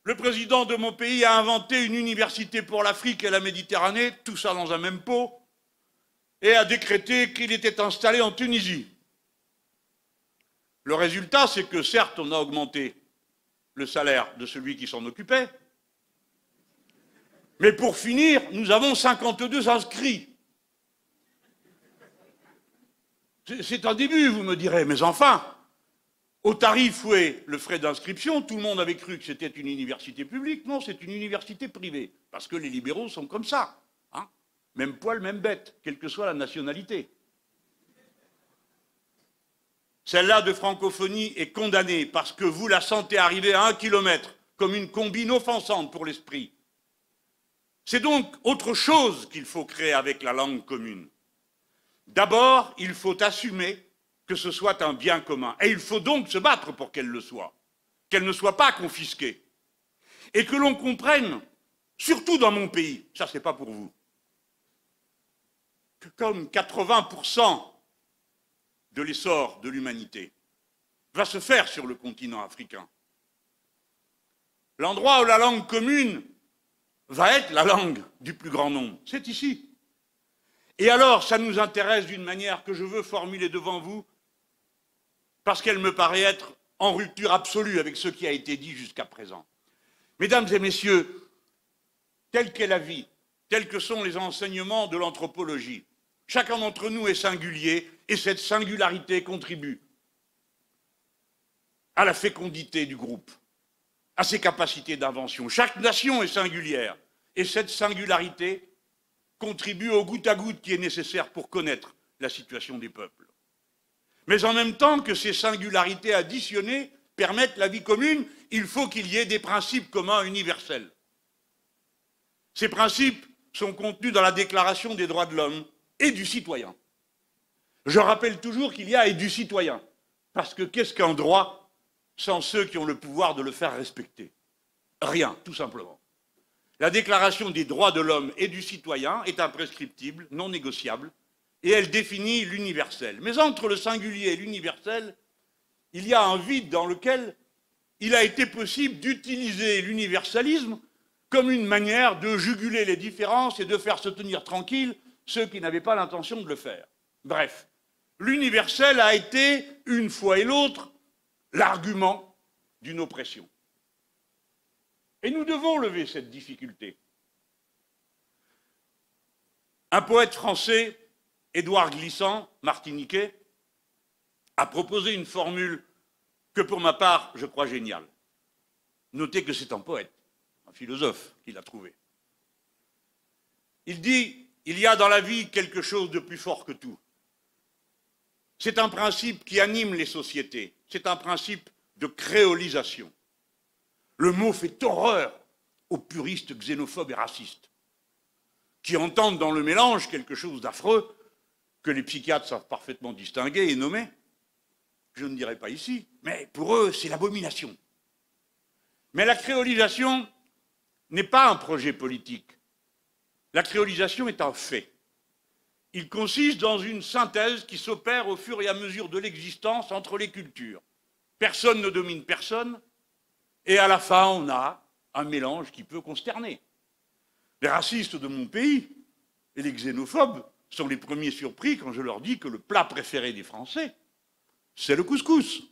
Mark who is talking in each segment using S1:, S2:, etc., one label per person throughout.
S1: Le président de mon pays a inventé une université pour l'Afrique et la Méditerranée, tout ça dans un même pot, et a décrété qu'il était installé en Tunisie. Le résultat, c'est que certes, on a augmenté le salaire de celui qui s'en occupait, mais pour finir, nous avons 52 inscrits. C'est un début, vous me direz, mais enfin, au tarif où est le frais d'inscription, tout le monde avait cru que c'était une université publique. Non, c'est une université privée, parce que les libéraux sont comme ça. Hein, même poil, même bête, quelle que soit la nationalité. Celle-là de francophonie est condamnée parce que vous la sentez arriver à 1 kilomètre, comme une combine offensante pour l'esprit. C'est donc autre chose qu'il faut créer avec la langue commune. D'abord, il faut assumer que ce soit un bien commun. Et il faut donc se battre pour qu'elle le soit, qu'elle ne soit pas confisquée. Et que l'on comprenne, surtout dans mon pays, ça c'est pas pour vous, que comme 80% de l'essor de l'humanité va se faire sur le continent africain, l'endroit où la langue commune va être la langue du plus grand nombre, c'est ici. Et alors, ça nous intéresse d'une manière que je veux formuler devant vous, parce qu'elle me paraît être en rupture absolue avec ce qui a été dit jusqu'à présent. Mesdames et messieurs, telle qu'est la vie, tels que sont les enseignements de l'anthropologie, chacun d'entre nous est singulier, et cette singularité contribue à la fécondité du groupe, à ses capacités d'invention. Chaque nation est singulière, et cette singularité contribue au goutte à goutte qui est nécessaire pour connaître la situation des peuples. Mais en même temps que ces singularités additionnées permettent la vie commune, il faut qu'il y ait des principes communs universels. Ces principes sont contenus dans la Déclaration des droits de l'homme et du citoyen. Je rappelle toujours qu'il y a et du citoyen, parce que qu'est-ce qu'un droit sans ceux qui ont le pouvoir de le faire respecter? Rien, tout simplement. La Déclaration des droits de l'homme et du citoyen est imprescriptible, non négociable, et elle définit l'universel. Mais entre le singulier et l'universel, il y a un vide dans lequel il a été possible d'utiliser l'universalisme comme une manière de juguler les différences et de faire se tenir tranquilles ceux qui n'avaient pas l'intention de le faire. Bref, l'universel a été, une fois et l'autre, l'argument d'une oppression. Et nous devons lever cette difficulté. Un poète français, Édouard Glissant, martiniquais, a proposé une formule que pour ma part, je crois géniale. Notez que c'est un poète, un philosophe qui l'a trouvé. Il dit, il y a dans la vie quelque chose de plus fort que tout. C'est un principe qui anime les sociétés, c'est un principe de créolisation. Le mot fait horreur aux puristes xénophobes et racistes, qui entendent dans le mélange quelque chose d'affreux que les psychiatres savent parfaitement distinguer et nommer. Je ne dirai pas ici, mais pour eux, c'est l'abomination. Mais la créolisation n'est pas un projet politique. La créolisation est un fait. Il consiste dans une synthèse qui s'opère au fur et à mesure de l'existence entre les cultures. Personne ne domine personne, et à la fin, on a un mélange qui peut consterner. Les racistes de mon pays et les xénophobes sont les premiers surpris quand je leur dis que le plat préféré des Français, c'est le couscous.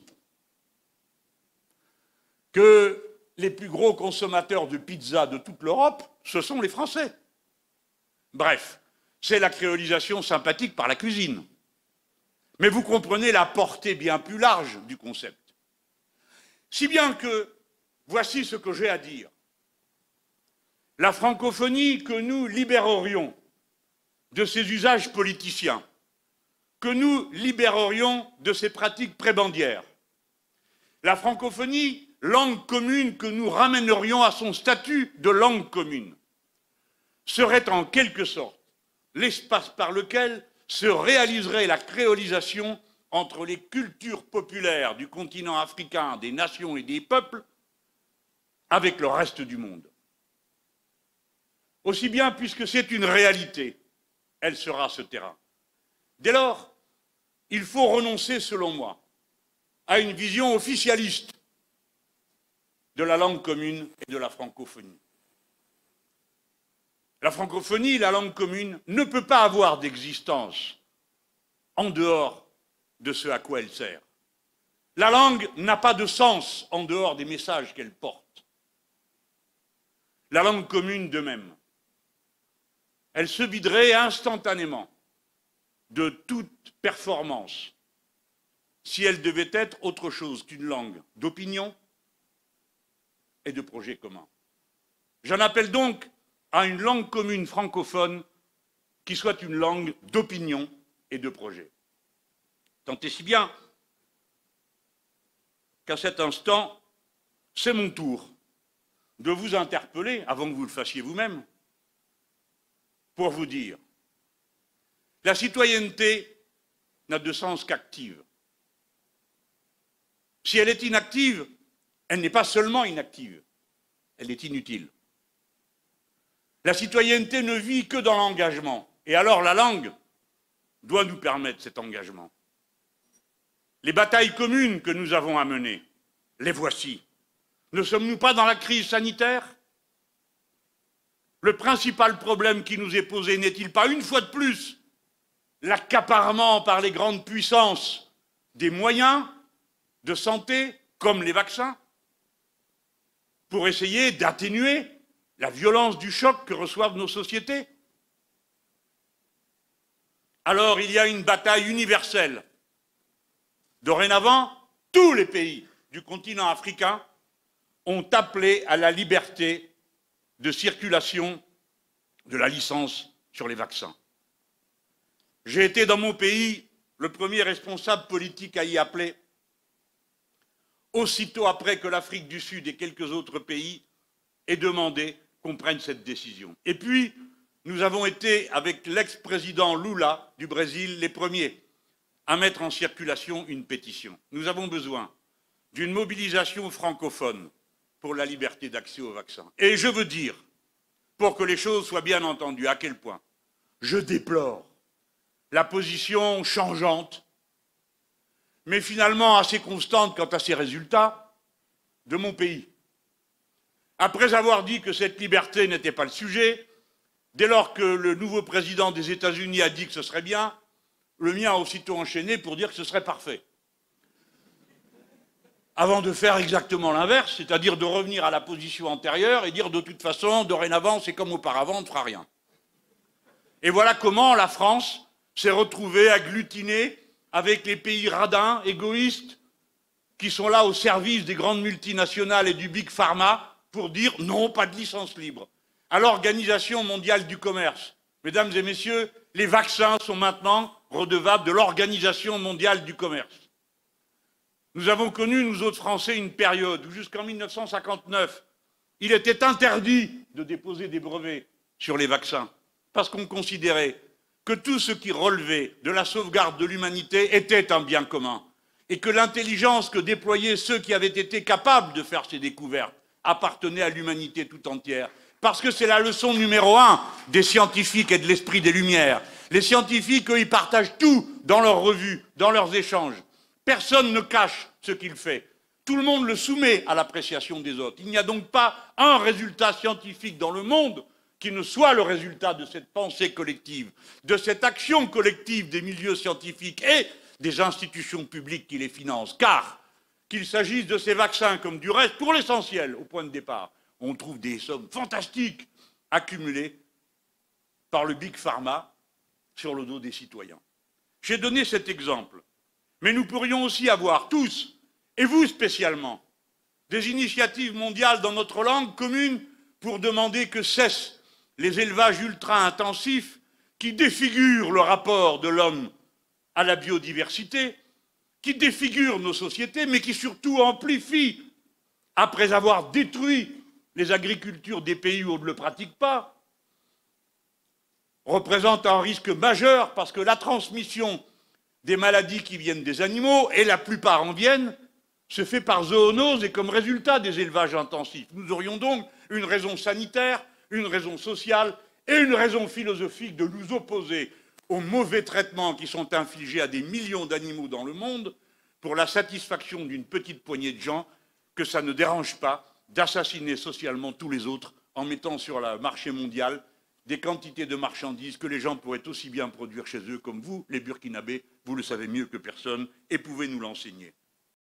S1: Que les plus gros consommateurs de pizza de toute l'Europe, ce sont les Français. Bref, c'est la créolisation sympathique par la cuisine. Mais vous comprenez la portée bien plus large du concept. Si bien que, voici ce que j'ai à dire. La francophonie que nous libérerions de ses usages politiciens, que nous libérerions de ses pratiques prébendières. La francophonie, langue commune que nous ramènerions à son statut de langue commune, serait en quelque sorte l'espace par lequel se réaliserait la créolisation entre les cultures populaires du continent africain, des nations et des peuples, avec le reste du monde. Aussi bien, puisque c'est une réalité, elle sera ce terrain. Dès lors, il faut renoncer, selon moi, à une vision officialiste de la langue commune et de la francophonie. La francophonie, la langue commune, ne peut pas avoir d'existence en dehors de ce à quoi elle sert. La langue n'a pas de sens en dehors des messages qu'elle porte. La langue commune de même. Elle se viderait instantanément de toute performance si elle devait être autre chose qu'une langue d'opinion et de projet commun. J'en appelle donc à une langue commune francophone qui soit une langue d'opinion et de projet. Tant et si bien qu'à cet instant, c'est mon tour de vous interpeller, avant que vous le fassiez vous-même, pour vous dire la citoyenneté n'a de sens qu'active. Si elle est inactive, elle n'est pas seulement inactive, elle est inutile. La citoyenneté ne vit que dans l'engagement, et alors la langue doit nous permettre cet engagement. Les batailles communes que nous avons à mener, les voici. Ne sommes-nous pas dans la crise sanitaire? Le principal problème qui nous est posé n'est-il pas, une fois de plus, l'accaparement par les grandes puissances des moyens de santé, comme les vaccins, pour essayer d'atténuer la violence du choc que reçoivent nos sociétés? Alors il y a une bataille universelle. Dorénavant, tous les pays du continent africain ont appelé à la liberté de circulation de la licence sur les vaccins. J'ai été dans mon pays le premier responsable politique à y appeler, aussitôt après que l'Afrique du Sud et quelques autres pays aient demandé qu'on prenne cette décision. Et puis, nous avons été, avec l'ex-président Lula du Brésil, les premiers à mettre en circulation une pétition. Nous avons besoin d'une mobilisation francophone pour la liberté d'accès aux vaccins. Et je veux dire, pour que les choses soient bien entendues, à quel point je déplore la position changeante, mais finalement assez constante quant à ses résultats, de mon pays. Après avoir dit que cette liberté n'était pas le sujet, dès lors que le nouveau président des États-Unis a dit que ce serait bien, le mien a aussitôt enchaîné pour dire que ce serait parfait. Avant de faire exactement l'inverse, c'est-à-dire de revenir à la position antérieure et dire de toute façon, dorénavant, c'est comme auparavant, on ne fera rien. Et voilà comment la France s'est retrouvée agglutinée avec les pays radins, égoïstes, qui sont là au service des grandes multinationales et du Big Pharma pour dire non, pas de licence libre. À l'Organisation mondiale du commerce, mesdames et messieurs, les vaccins sont maintenant redevables de l'Organisation mondiale du commerce. Nous avons connu, nous autres Français, une période où jusqu'en 1959, il était interdit de déposer des brevets sur les vaccins, parce qu'on considérait que tout ce qui relevait de la sauvegarde de l'humanité était un bien commun, et que l'intelligence que déployaient ceux qui avaient été capables de faire ces découvertes appartenait à l'humanité tout entière. Parce que c'est la leçon numéro 1 des scientifiques et de l'esprit des Lumières. Les scientifiques, eux, ils partagent tout dans leurs revues, dans leurs échanges. Personne ne cache ce qu'il fait. Tout le monde le soumet à l'appréciation des autres. Il n'y a donc pas un résultat scientifique dans le monde qui ne soit le résultat de cette pensée collective, de cette action collective des milieux scientifiques et des institutions publiques qui les financent. Car, qu'il s'agisse de ces vaccins comme du reste, pour l'essentiel, au point de départ, on trouve des sommes fantastiques accumulées par le Big Pharma sur le dos des citoyens. J'ai donné cet exemple, mais nous pourrions aussi avoir tous, et vous spécialement, des initiatives mondiales dans notre langue commune pour demander que cessent les élevages ultra-intensifs qui défigurent le rapport de l'homme à la biodiversité, qui défigurent nos sociétés, mais qui surtout amplifient, après avoir détruit les agricultures des pays où on ne le pratique pas, représente un risque majeur parce que la transmission des maladies qui viennent des animaux, et la plupart en viennent, se fait par zoonose et comme résultat des élevages intensifs. Nous aurions donc une raison sanitaire, une raison sociale et une raison philosophique de nous opposer aux mauvais traitements qui sont infligés à des millions d'animaux dans le monde pour la satisfaction d'une petite poignée de gens que ça ne dérange pas d'assassiner socialement tous les autres en mettant sur le marché mondial des quantités de marchandises que les gens pourraient aussi bien produire chez eux comme vous, les Burkinabés, vous le savez mieux que personne et pouvez nous l'enseigner.